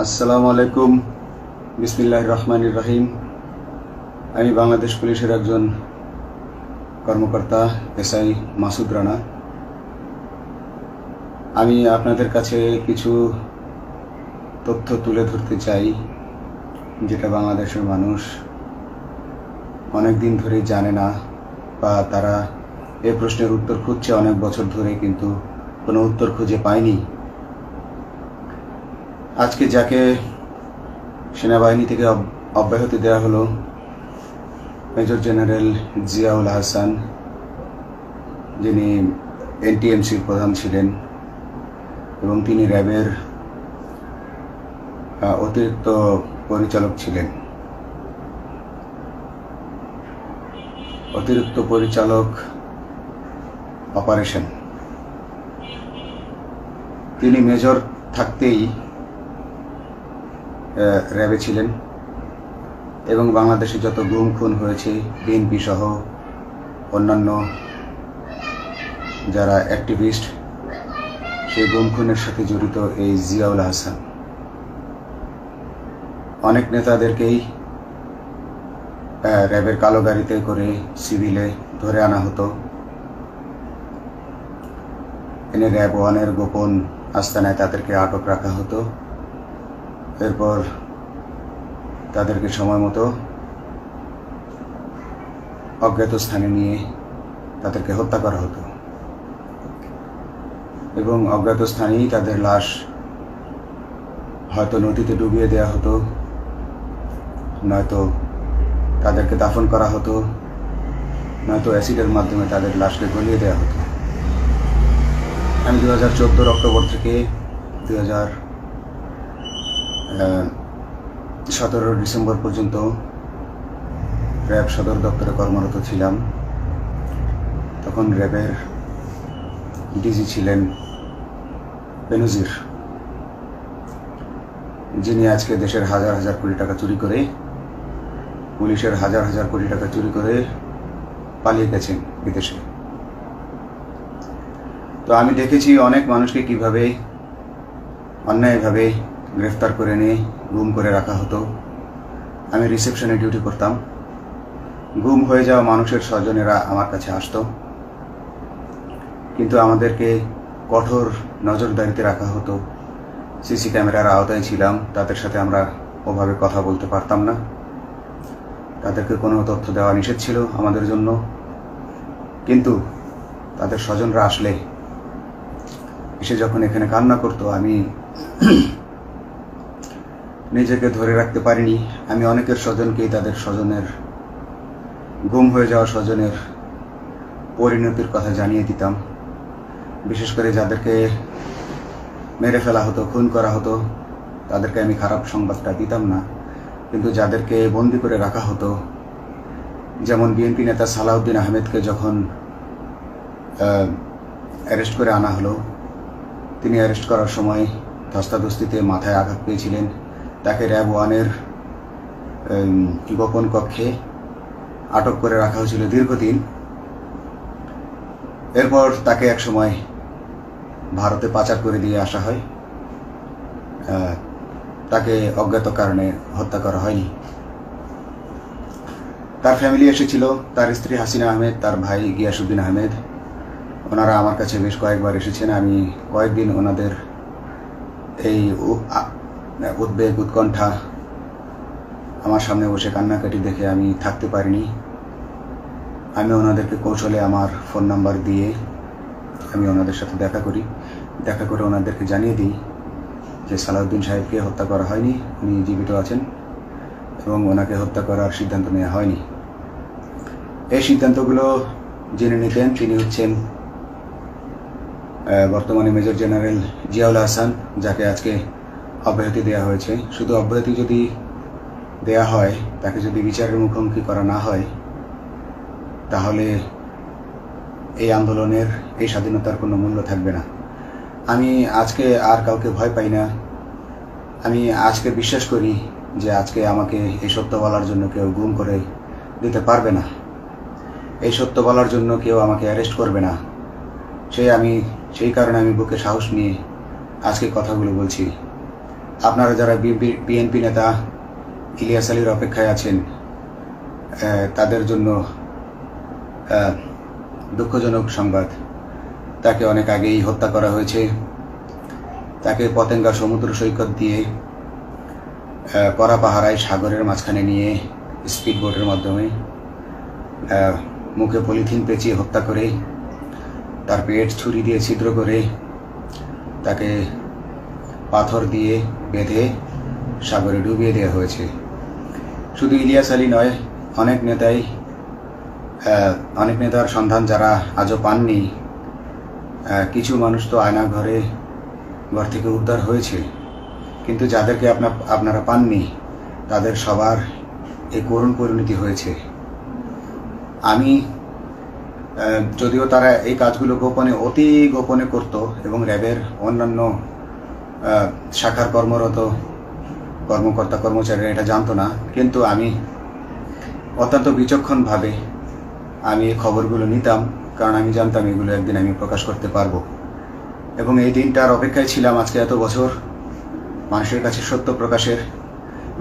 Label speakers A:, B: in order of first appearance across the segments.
A: আসসালামু আলাইকুম। বিসমিল্লাহির রহমানির রহিম। আমি বাংলাদেশ পুলিশের একজন কর্মকর্তা এসআই মাসুদ রানা। আমি আপনাদের কাছে কিছু তথ্য তুলে ধরতে চাই, যেটা বাংলাদেশের মানুষ অনেক দিন ধরেই জানে না, বা তারা এই প্রশ্নের উত্তর খুঁজছে অনেক বছর ধরে, কিন্তু কোনো উত্তর খুঁজে পায়নি। আজকে যাকে সেনাবাহিনী থেকে অব্যাহতি দেওয়া হলো, মেজর জেনারেল জিয়াউল হাসান, যিনি এনটিএমসির প্রধান ছিলেন এবং তিনি র্যাবের অতিরিক্ত পরিচালক ছিলেন। অতিরিক্ত পরিচালক অপারেশন। তিনি মেজর থাকতেই র্যাবে ছিলেন এবং বাংলাদেশে যত গুম খুন হয়েছে, বিএনপি সহ অন্যান্য যারা অ্যাক্টিভিস্ট, সেই গুম খুনের সাথে জড়িত এই জিয়াউল হাসান। অনেক নেতাদেরকেই র্যাবের কালো গাড়িতে করে সিভিলে ধরে আনা হতো, এনে র্যাব 1-এর গোপন আস্তানায় তাদেরকে আটক রাখা হতো। এরপর তাদেরকে সময় মতো অজ্ঞাত স্থানে নিয়ে তাদেরকে হত্যা করা হতো এবং অজ্ঞাত স্থানেই তাদের লাশ হয়তো নদীতে ডুবিয়ে দেওয়া হতো, নয়তো তাদেরকে দাফন করা হতো, নয়তো অ্যাসিডের মাধ্যমে তাদের লাশকে গলিয়ে দেওয়া হতো। আমি 2014 অক্টোবর থেকে 2017 ডিসেম্বর পর্যন্ত র্যাব সদর দপ্তরে কর্মরত ছিলাম। তখন র্যাবের ডিজি ছিলেন বেনজির, যিনি আজকে দেশের হাজার হাজার কোটি টাকা চুরি করে, পুলিশের হাজার হাজার কোটি টাকা চুরি করে পালিয়ে গেছেন বিদেশে। তো আমি দেখেছি অনেক মানুষকে কিভাবে অন্যায়ভাবে গ্রেফতার করে নিয়ে গুম করে রাখা হতো। আমি রিসেপশনে ডিউটি করতাম। গুম হয়ে যাওয়া মানুষের স্বজনেরা আমার কাছে আসতো, কিন্তু আমাদেরকে কঠোর নজরদারিতে রাখা হতো। সিসি ক্যামেরার আওতায় ছিলাম, তাদের সাথে আমরা ওভাবে কথা বলতে পারতাম না। তাদেরকে কোনো তথ্য দেওয়া নিষেধ ছিল আমাদের জন্য। কিন্তু তাদের স্বজনরা আসলে এসে যখন এখানে কান্না করতো, আমি নিজেকে ধরে রাখতে পারিনি। আমি অনেকের স্বজনকেই তাদের স্বজনের, গুম হয়ে যাওয়া স্বজনের পরিণতির কথা জানিয়ে দিতাম। বিশেষ করে যাদেরকে মেরে ফেলা হতো, খুন করা হতো, তাদেরকে আমি খারাপ সংবাদটা দিতাম না। কিন্তু যাদেরকে বন্দি করে রাখা হতো, যেমন বিএনপি নেতা সালাউদ্দিন আহমেদকে যখন অ্যারেস্ট করে আনা হলো, তিনি অ্যারেস্ট করার সময় ধস্তাধস্তিতে মাথায় আঘাত পেয়েছিলেন। তাকে র্যাব 1-এর গোপন কক্ষে আটক করে রাখা হয়েছিল দীর্ঘদিন। এরপর তাকে এক সময় ভারতে পাচার করে দিয়ে আসা হয়। তাকে অজ্ঞাত কারণে হত্যা করা হয়নি। তার ফ্যামিলি এসেছিল, তার স্ত্রী হাসিনা আহমেদ, তার ভাই গিয়াসউদ্দিন আহমেদ। ওনারা আমার কাছে বেশ কয়েকবার এসেছেন। আমি কয়েকদিন ওনাদের এই উদ্বেগ, উৎকণ্ঠা, আমার সামনে বসে কান্নাকাটি দেখে আমি থাকতে পারিনি। আমি ওনাদেরকে কৌশলে আমার ফোন নাম্বার দিয়ে আমি ওনাদের সাথে দেখা করে ওনাদেরকে জানিয়ে দিই যে সালাউদ্দিন সাহেবকে হত্যা করা হয়নি, উনি জীবিত আছেন এবং ওনাকে হত্যা করার সিদ্ধান্ত নেওয়া হয়নি। এই সিদ্ধান্তগুলো জেনে নিতেন তিনি হচ্ছেন বর্তমানে মেজর জেনারেল জিয়াউল হাসান, যাকে আজকে অব্যাহতি দেওয়া হয়েছে। শুধু অব্যাহতি যদি দেয়া হয়, তাকে যদি বিচারের মুখোমুখি করা না হয়, তাহলে এই আন্দোলনের, এই স্বাধীনতার কোনো মূল্য থাকবে না। আমি আজকে আর কাউকে ভয় পাই না। আমি আজকে বিশ্বাস করি যে আজকে আমাকে এই সত্য বলার জন্য কেউ গুম করে দিতে পারবে না, এই সত্য বলার জন্য কেউ আমাকে অ্যারেস্ট করবে না। সেই কারণে আমি বুকে সাহস নিয়ে আজকে কথাগুলো বলছি। আপনারা যারা বিএনপি নেতা ইলিয়াস আলীর অপেক্ষায় আছেন, তাদের জন্য দুঃখজনক সংবাদ। তাকে অনেক আগেই হত্যা করা হয়েছে। তাকে পতেঙ্গা সমুদ্র সৈকত দিয়ে কড়া পাহারায় সাগরের মাঝখানে নিয়ে স্পিডবোটের মাধ্যমে মুখে পলিথিন পেঁচিয়ে হত্যা করে, তার পেট ছুরি দিয়ে ছিদ্র করে, তাকে পাথর দিয়ে বেঁধে সাগরে ডুবিয়ে দেওয়া হয়েছে। শুধু ইলিয়াস আলী নয়, অনেক নেতার সন্ধান যারা আজও পাননি। কিছু মানুষ তো আয়না ঘর থেকে উদ্ধার হয়েছে, কিন্তু যাদেরকে আপনারা পাননি তাদের সবার এই করুণ পরিণতি হয়েছে। আমি যদিও তারা এই কাজগুলো গোপনে, অতি গোপনে করত এবং র্যাবের অন্যান্য শাখার কর্মরত কর্মকর্তা কর্মচারীরা এটা জানতো না, কিন্তু আমি অত্যন্ত বিচক্ষণভাবে আমি এই খবরগুলো নিতাম, কারণ আমি জানতাম এগুলো একদিন আমি প্রকাশ করতে পারবো। এবং এই দিনটার অপেক্ষায় ছিলাম আজকে এত বছর, মানুষের কাছে সত্য প্রকাশের।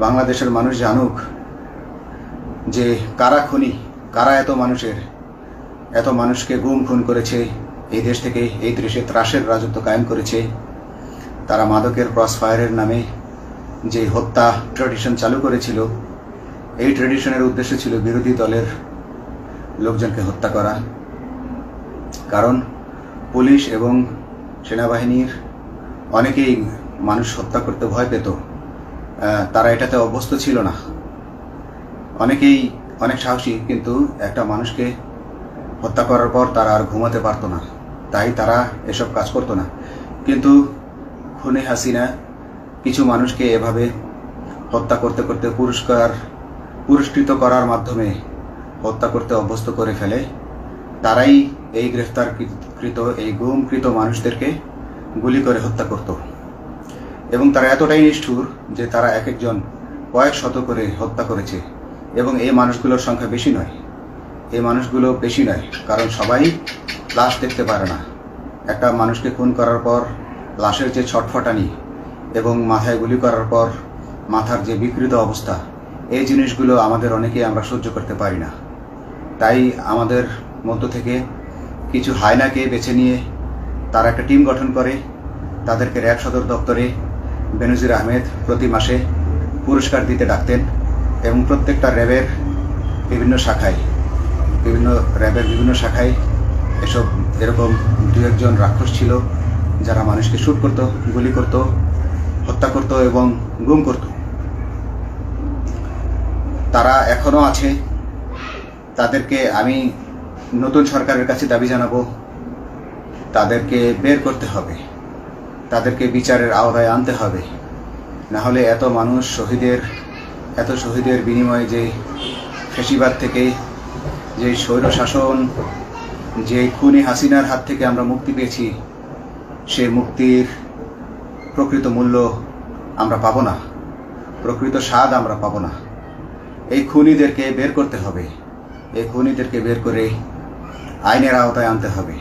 A: বাংলাদেশের মানুষ জানুক যে কারা খুনি, কারা এত মানুষকে গুম খুন করেছে, এই দেশ থেকে এই দেশে ত্রাসের রাজত্ব কায়েম করেছে। তারা মাদকের ক্রস ফায়ারের নামে যে হত্যা ট্র্যাডিশন চালু করেছিল, এই ট্র্যাডিশনের উদ্দেশ্য ছিল বিরোধী দলের লোকজনকে হত্যা করা। কারণ পুলিশ এবং সেনাবাহিনীর অনেকেই মানুষ হত্যা করতে ভয় পেত, তারা এটাতে অভ্যস্ত ছিল না। অনেকেই অনেক সাহসী, কিন্তু একটা মানুষকে হত্যা করার পর তারা আর ঘুমাতে পারতো না, তাই তারা এসব কাজ করতো না। কিন্তু খুনে হাসিনা কিছু মানুষকে এভাবে হত্যা করতে করতে পুরস্কৃত করার মাধ্যমে হত্যা করতে অভ্যস্ত করে ফেলে। তারাই এই গ্রেফতারকৃত, এই গুমকৃত মানুষদেরকে গুলি করে হত্যা করত। এবং তারা এতটাই নিষ্ঠুর যে তারা এক একজন কয়েক শত করে হত্যা করেছে। এবং এই মানুষগুলোর সংখ্যা বেশি নয়, কারণ সবাই লাশ দেখতে পারে না। একটা মানুষকে খুন করার পর লাশের যে ছটফটানি এবং মাথায় গুলি করার পর মাথার যে বিকৃত অবস্থা, এই জিনিসগুলো আমাদের অনেকেই আমরা সহ্য করতে পারি না। তাই আমাদের মধ্য থেকে কিছু হায়নাকে বেছে নিয়ে তারা একটা টিম গঠন করে, তাদেরকে র্যাব সদর দপ্তরে বেনজির আহমেদ প্রতি মাসে পুরস্কার দিতে ডাকতেন। এবং প্রত্যেকটা র্যাবের বিভিন্ন শাখায় এরকম দু একজন রাক্ষস ছিল যারা মানুষকে শ্যুট করত, গুলি করত, হত্যা করত এবং গুম করত। তারা এখনো আছে। তাদেরকে আমি নতুন সরকারের কাছে দাবি জানাবো, তাদেরকে বের করতে হবে, তাদেরকে বিচারের আওতায় আনতে হবে। না হলে এত শহীদের বিনিময়ে যে ফ্যাসিবাদ থেকে, যে স্বৈর শাসন, যে খুনি হাসিনার হাত থেকে আমরা মুক্তি পেয়েছি, সে মুক্তির প্রকৃত মূল্য আমরা পাবো না, প্রকৃত স্বাদ আমরা পাবো না। এই খুনিদেরকে বের করতে হবে, এই খুনিদেরকে বের করে আইনের আওতায় আনতে হবে।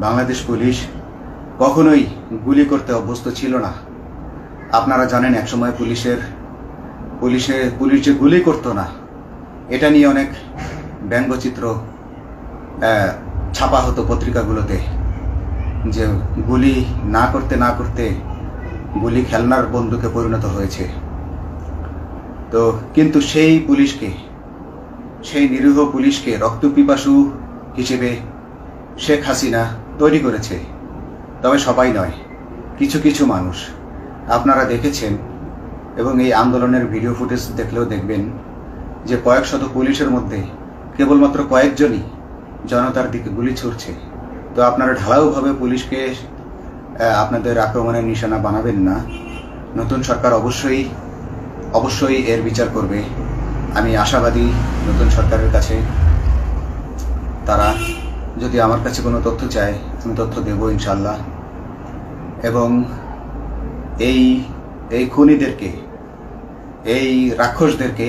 A: বাংলাদেশ পুলিশ কখনোই গুলি করতে অভ্যস্ত ছিল না। আপনারা জানেন একসময় পুলিশ যে গুলি করতো না, এটা নিয়ে অনেক ব্যঙ্গচিত্র ছাপা হতো পত্রিকাগুলোতে, যে গুলি না করতে গুলি খেলনার বন্দুকে পরিণত হয়েছে। তো কিন্তু সেই নিরীহ পুলিশকে রক্তপিপাসু হিসেবে শেখ হাসিনা তৈরি করেছে। তবে সবাই নয়, কিছু কিছু মানুষ আপনারা দেখেছেন, এবং এই আন্দোলনের ভিডিও ফুটেজ দেখলেও দেখবেন যে কয়েক শত পুলিশের মধ্যে কেবলমাত্র কয়েকজনই জনতার দিকে গুলি ছুড়ছে। তো আপনারা ঢালাওভাবে পুলিশকে আপনাদের আক্রমণের নিশানা বানাবেন না। নতুন সরকার অবশ্যই এর বিচার করবে। আমি আশাবাদী নতুন সরকারের কাছে। তারা যদি আমার কাছে কোনো তথ্য চায়, আমি তথ্য দেব ইনশাল্লাহ। এবং এই খুনিদেরকে, এই রাক্ষসদেরকে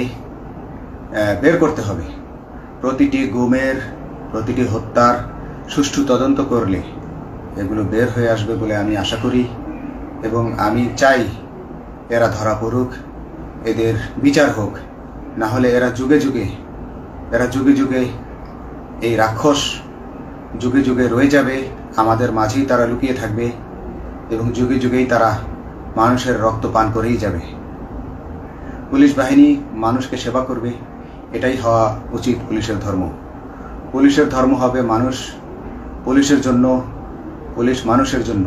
A: বের করতে হবে। প্রতিটি গুমের, প্রতিটি হত্যার সুষ্ঠু তদন্ত করলে এগুলো বের হয়ে আসবে বলে আমি আশা করি। এবং আমি চাই এরা ধরা পড়ুক, এদের বিচার হোক, না হলে এরা যুগে যুগে এই রাক্ষস যুগে যুগে রয়ে যাবে, আমাদের মাঝেই তারা লুকিয়ে থাকবে এবং যুগে যুগেই তারা মানুষের রক্ত পান করেই যাবে। পুলিশ বাহিনী মানুষকে সেবা করবে, এটাই হওয়া উচিত পুলিশের ধর্ম। পুলিশের ধর্ম হবে মানুষ, পুলিশের জন্য, পুলিশ মানুষের জন্য।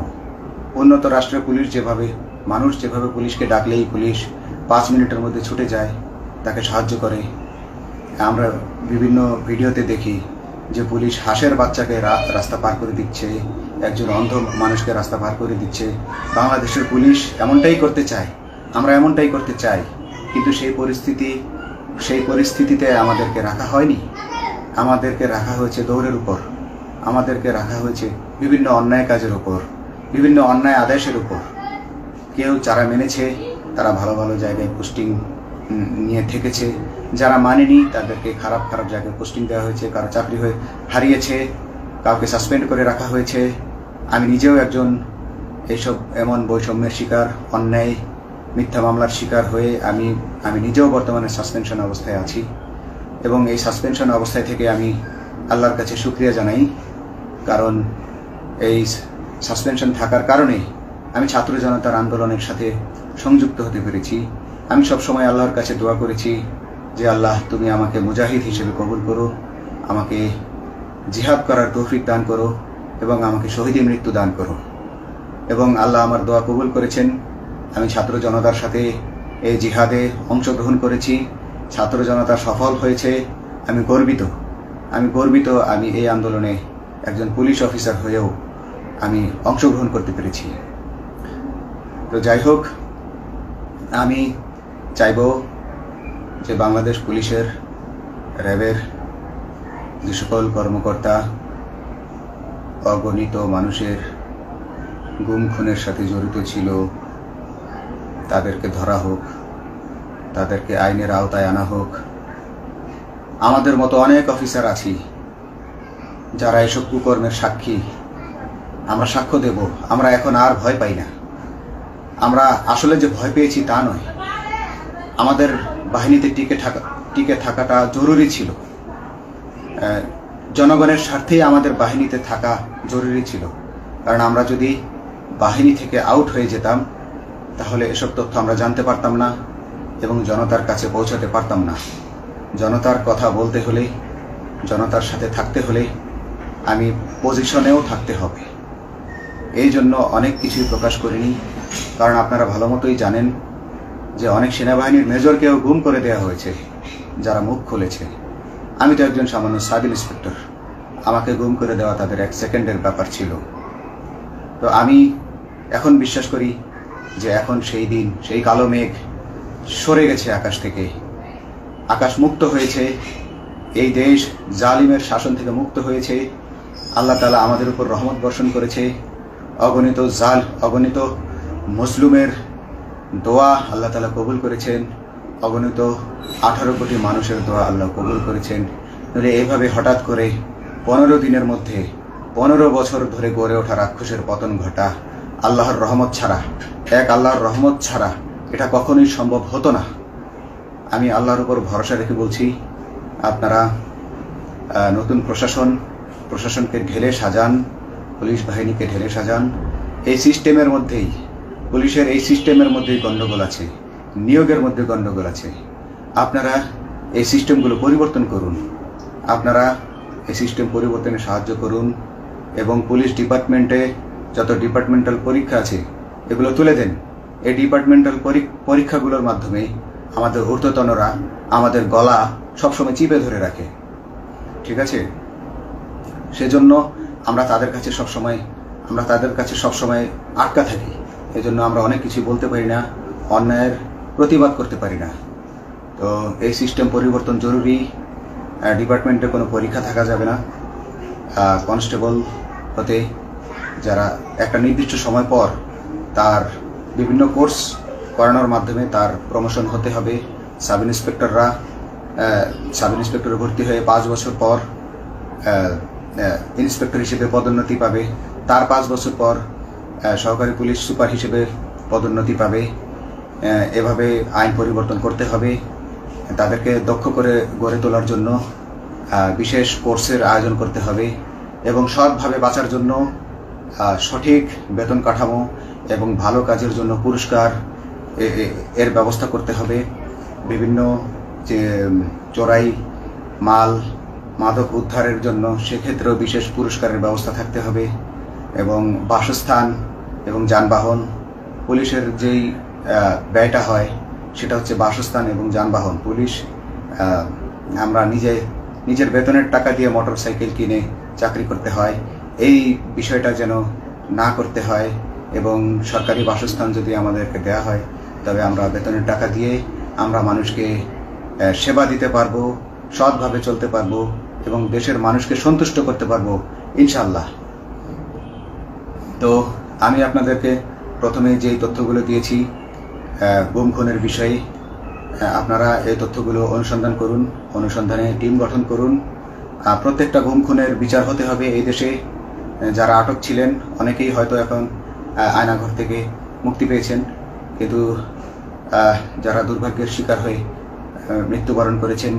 A: উন্নত রাষ্ট্রের পুলিশ যেভাবে, মানুষ যেভাবে পুলিশকে ডাকলেই পুলিশ 5 মিনিটের মধ্যে ছুটে যায়, তাকে সাহায্য করে। আমরা বিভিন্ন ভিডিওতে দেখি যে পুলিশ হাঁসের বাচ্চাকে রাস্তা পার করে দিচ্ছে, একজন অন্ধ মানুষকে রাস্তা পার করে দিচ্ছে। বাংলাদেশের পুলিশ এমনটাই করতে চায়, আমরা এমনটাই করতে চাই, কিন্তু সেই পরিস্থিতিতে আমাদেরকে রাখা হয়নি। আমাদেরকে রাখা হয়েছে দৌড়ের উপর, আমাদেরকে রাখা হয়েছে বিভিন্ন অন্যায় কাজের উপর, বিভিন্ন অন্যায় আদেশের উপর। কেউ যারা মেনেছে তারা ভালো ভালো জায়গায় পোস্টিং নিয়ে থেকেছে, যারা মানেনি তাদেরকে খারাপ খারাপ জায়গায় পোস্টিং দেওয়া হয়েছে, কারো চাকরি হয়ে হারিয়েছে, কাউকে সাসপেন্ড করে রাখা হয়েছে। আমি নিজেও একজন এইসব এমন বৈষম্যের শিকার, অন্যায় মিথ্যা মামলার শিকার হয়ে আমি নিজেও বর্তমানে সাসপেনশন অবস্থায় আছি এবং এই সাসপেনশন অবস্থায় থেকে আমি আল্লাহর কাছে শুকরিয়া জানাই, কারণ এই সাসপেনশন থাকার কারণে আমি ছাত্র জনতার আন্দোলনের সাথে সংযুক্ত হতে পেরেছি। আমি সবসময় আল্লাহর কাছে দোয়া করেছি যে আল্লাহ তুমি আমাকে মুজাহিদ হিসেবে কবুল করো, আমাকে জিহাদ করার তৌফিক দান করো এবং আমাকে শহীদী মৃত্যু দান করো। এবং আল্লাহ আমার দোয়া কবুল করেছেন। আমি ছাত্র জনতার সাথে এই জিহাদে অংশগ্রহণ করেছি, ছাত্র জনতা সফল হয়েছে। আমি গর্বিত আমি এই আন্দোলনে একজন পুলিশ অফিসার হয়েও আমি অংশগ্রহণ করতে পেরেছি। তো যাই হোক, আমি চাইব যে বাংলাদেশ পুলিশের, র্যাবের যে সকল কর্মকর্তা অগণিত মানুষের গুম খুনের সাথে জড়িত ছিল তাদেরকে ধরা হোক, তাদেরকে আইনের আওতায় আনা হোক। আমাদের মতো অনেক অফিসার আছি যারা এসব কুকর্মের সাক্ষী, আমরা সাক্ষ্য দেব। আমরা এখন আর ভয় পাই না। আমরা আসলে যে ভয় পেয়েছি তা নয়, আমাদের বাহিনীতে টিকে থাকাটা জরুরি ছিল। জনগণের স্বার্থেই আমাদের বাহিনীতে থাকা জরুরি ছিল, কারণ আমরা যদি বাহিনী থেকে আউট হয়ে যেতাম তাহলে এসব তথ্য আমরা জানতে পারতাম না এবং জনতার কাছে পৌঁছাতে পারতাম না। জনতার কথা বলতে হলে, জনতার সাথে থাকতে হলে আমি পজিশনেও থাকতে হবে। এই জন্য অনেক কিছুই প্রকাশ করিনি, কারণ আপনারা ভালো মতোই জানেন যে অনেক সেনাবাহিনীর মেজরকেও গুম করে দেওয়া হয়েছে যারা মুখ খুলেছে। আমি তো একজন সামান্য সাব ইন্সপেক্টর, আমাকে গুম করে দেওয়া তাদের 1 সেকেন্ডের ব্যাপার ছিল। তো আমি এখন বিশ্বাস করি যে এখন সেই দিন, সেই কালো মেঘ সরে গেছে আকাশ থেকে, আকাশ মুক্ত হয়েছে, এই দেশ জালিমের শাসন থেকে মুক্ত হয়েছে। আল্লাহ তাআলা আমাদের উপর রহমত বর্ষণ করেছে। অগণিত মুসলিমের দোয়া আল্লাহ তাআলা কবুল করেছেন, অগণিত 18 কোটি মানুষের দোয়া আল্লাহ কবুল করেছেন। তাহলে এইভাবে হঠাৎ করে 15 দিনের মধ্যে 15 বছর ধরে গড়ে ওঠা রাক্ষসের পতন ঘটা আল্লাহর রহমত ছাড়া, আল্লাহর রহমত ছাড়া এটা কখনোই সম্ভব হতো না। আমি আল্লাহর উপর ভরসা রেখে বলছি, আপনারা নতুন প্রশাসনকে ঢেলে সাজান, পুলিশ বাহিনীকে ঢেলে সাজান। এই সিস্টেমের মধ্যেই, পুলিশের এই সিস্টেমের মধ্যেই গণ্ডগোল আছে, নিয়োগের মধ্যে গণ্ডগোল আছে। আপনারা এই সিস্টেমগুলো পরিবর্তন করুন, আপনারা এই সিস্টেম পরিবর্তনে সাহায্য করুন এবং পুলিশ ডিপার্টমেন্টে যত ডিপার্টমেন্টাল পরীক্ষা আছে এগুলো তুলে দেন। এই ডিপার্টমেন্টাল পরীক্ষাগুলোর মাধ্যমে আমাদের ঊর্ধ্বতনরা আমাদের গলা সবসময় চিপে ধরে রাখে, ঠিক আছে? সেজন্য আমরা তাদের কাছে সবসময় আটকা থাকি। এজন্য আমরা অনেক কিছু বলতে পারি না, অন্যায়ের প্রতিবাদ করতে পারি না। তো এই সিস্টেম পরিবর্তন জরুরি। ডিপার্টমেন্টে কোনো পরীক্ষা থাকা যাবে না। কনস্টেবল হতে যারা একটা নির্দিষ্ট সময় পর তার বিভিন্ন কোর্স করানোর মাধ্যমে তার প্রমোশন হতে হবে। সাব ইন্সপেক্টরে ভর্তি হয়ে 5 বছর পর ইন্সপেক্টর হিসেবে পদোন্নতি পাবে, তার 5 বছর পর সহকারী পুলিশ সুপার হিসেবে পদোন্নতি পাবে। এভাবে আইন পরিবর্তন করতে হবে। তাদেরকে দক্ষ করে গড়ে তোলার জন্য বিশেষ কোর্সের আয়োজন করতে হবে এবং সৎভাবে বাঁচার জন্য সঠিক বেতন কাঠামো এবং ভালো কাজের জন্য পুরস্কার এর ব্যবস্থা করতে হবে। বিভিন্ন যে চোরাই মাল মাদক উদ্ধারের জন্য সেক্ষেত্রেও বিশেষ পুরস্কারের ব্যবস্থা থাকতে হবে এবং বাসস্থান এবং যানবাহন, পুলিশের যেই ব্যয়টা হয় সেটা হচ্ছে বাসস্থান এবং যানবাহন। পুলিশ আমরা নিজের বেতনের টাকা দিয়ে মোটরসাইকেল কিনে চাকরি করতে হয়, এই বিষয়টা যেন না করতে হয় এবং সরকারি বাসস্থান যদি আমাদেরকে দেয়া হয় তবে আমরা বেতনের টাকা দিয়ে আমরা মানুষকে সেবা দিতে পারবো, সৎভাবে চলতে পারবো এবং দেশের মানুষকে সন্তুষ্ট করতে পারবো ইনশাআল্লাহ। তো আমি আপনাদেরকে প্রথমে যেই তথ্যগুলো দিয়েছি গুম খুনের বিষয়ে, আপনারা এই তথ্যগুলো অনুসন্ধান করুন, অনুসন্ধানে টিম গঠন করুন। প্রত্যেকটা গুম খুনের বিচার হতে হবে এই দেশে। যারা আটক ছিলেন অনেকেই হয়তো এখন আয়নাঘর থেকে মুক্তি পেয়েছেন, কিন্তু যারা দুর্ভাগ্যের শিকার হয়ে মৃত্যুবরণ করেছেন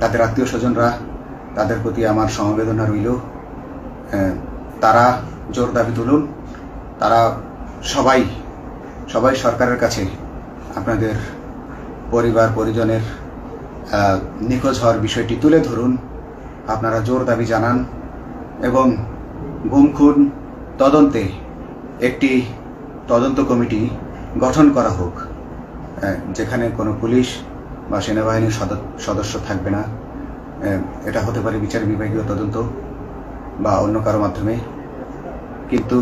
A: তাদের আত্মীয় স্বজনরা, তাদের প্রতি আমার সমবেদনা রইল। তারা জোর দাবি তুলুন, তারা সবাই সরকারের কাছে আপনাদের পরিবার পরিজনের নিখোঁজ হওয়ার বিষয়টি তুলে ধরুন, আপনারা জোর দাবি জানান এবং গুম খুন তদন্তে একটি তদন্ত কমিটি গঠন করা হোক, যেখানে কোনো পুলিশ বা সেনাবাহিনীর সদস্য থাকবে না। এটা হতে পারে বিচার বিভাগীয় তদন্ত বা অন্য কারো মাধ্যমে, কিন্তু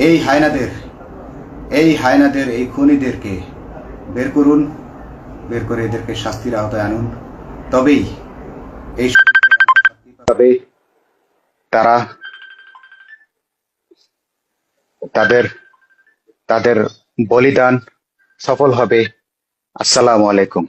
A: এই হায়নাদের এই খুনিদেরকে বের করুন, বের করে এদেরকে শাস্তির আওতায় আনুন, তবেই তারা তাদের বলিদান সফল হবে। আসসালামু আলাইকুম।